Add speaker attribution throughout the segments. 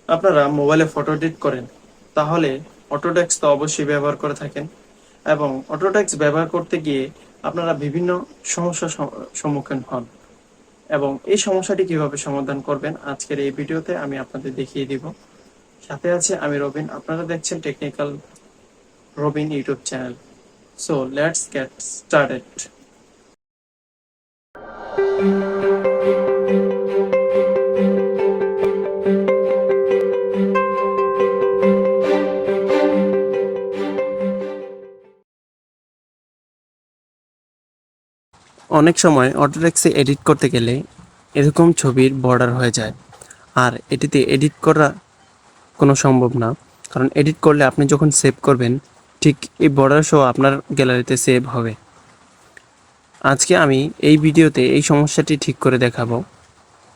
Speaker 1: আপনারা মোবাইলে photo edit করেন, তাহলে অটোডেস্ক তো অবশ্যই ব্যবহার করে থাকেন, এবং অটোডেস্ক ব্যবহার করতে গিয়ে আপনারা বিভিন্ন সমস্যার সম্মুখীন হন, এবং এই সমস্যাটি কিভাবে সমাধান করবেন আজকের এই ভিডিওতে আমি আপনাদের দেখিয়ে দিব। সাথে আছে আমি রবিন, আপনারা দেখছেন technical Robin YouTube channel. So let's get started. অনেক সময় অটোডেস্কে এডিট করতে গেলে এরকম ছবির বর্ডার হয়ে যায়, আর এটিতে এডিট করা কোনো সম্ভব না, কারণ এডিট করলে আপনি যখন সেভ করবেন ঠিক এই বর্ডার সহ আপনার গ্যালারিতে সেভ হবে। আজকে আমি এই ভিডিওতে এই সমস্যাটি ঠিক করে দেখাবো।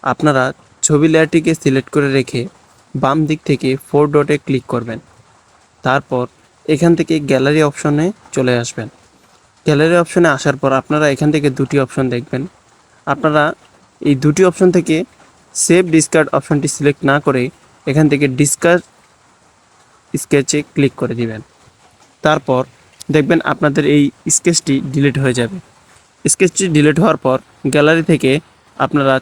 Speaker 1: আপনারা ছবি লেয়ারটিকে সিলেক্ট করে রেখে বাম দিক থেকে 4 ডটে ক্লিক করবেন, তারপর এখান থেকে গ্যালারি অপশনে চলে আসবেন। গ্যালারি অপশনে আসার পর আপনারা এখান থেকে দুটি অপশন দেখবেন। আপনারা এই দুটি অপশন থেকে সেভ ডিসকার্ড অপশনটি সিলেক্ট না করে এখান থেকে ডিসকার্ড স্কেচে ক্লিক করে দিবেন। তারপর দেখবেন আপনাদের এই স্কেচটি ডিলিট হয়ে যাবে। স্কেচটি ডিলিট হওয়ার পর গ্যালারি থেকে আপনারা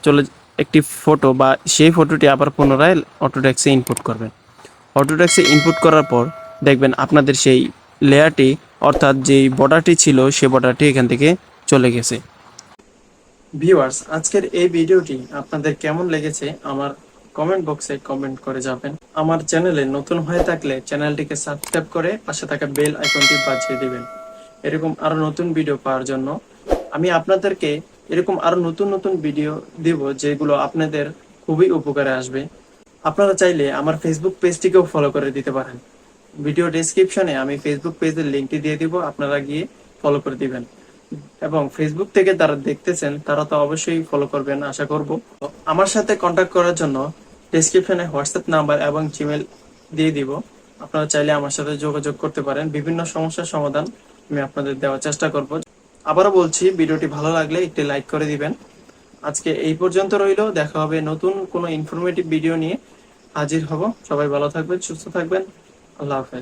Speaker 1: একটি ফটো বা সেই ফটোটি আবার পুনরায় অটোডেস্কে ইনপুট করবেন। অটোডেস্কে ইনপুট করার পর দেখবেন আপনাদের সেই লেয়ারটি, অর্থাৎ যেই বর্ডারটি ছিল সেই বর্ডারটি এখান থেকে চলে গেছে। ভিউয়ার্স, আজকের এই ভিডিওটি আপনাদের কেমন লেগেছে আমার কমেন্ট বক্সে কমেন্ট করে যাবেন। আমার চ্যানেলে নতুন হয়ে থাকলে চ্যানেলটিকে সাবস্ক্রাইব করে পাশে থাকা বেল আইকনটি বাজিয়ে দিবেন এরকম আরো নতুন ভিডিও পাওয়ার জন্য। আমি আপনাদেরকে এরকম আরো নতুন নতুন ভিডিও দিব যেগুলো আপনাদের খুবই উপকারে আসবে। আপনারা চাইলে আমার ফেসবুক পেজটিকেও ফলো করে দিতে পারেন। ভিডিও ডেসক্রিপশনে আমি ফেসবুক পেজের লিঙ্কটি দিয়ে দিব, আপনারা গিয়ে ফলো করে দিবেন। এবং ফেসবুক থেকে যারা দেখতেছেন তারা তো অবশ্যই ফলো করবেন আশা করব। আমার সাথে কন্ট্যাক্ট করার জন্য ডেসক্রিপশনে হোয়াটসঅ্যাপ নাম্বার এবং জিমেল দিয়ে দিব, আপনারা চাইলে আমার সাথে যোগাযোগ করতে পারেন। বিভিন্ন সমস্যার সমাধান আমি আপনাদের দেওয়ার চেষ্টা করব। আবারও বলছি, ভিডিওটি ভালো লাগলে একটি লাইক করে দিবেন। আজকে এই পর্যন্ত রইল, দেখা হবে নতুন কোনো ইনফরমেটিভ ভিডিও নিয়ে হাজির হব। সবাই ভালো থাকবেন, সুস্থ থাকবেন। আল্লাহ হাফেজ।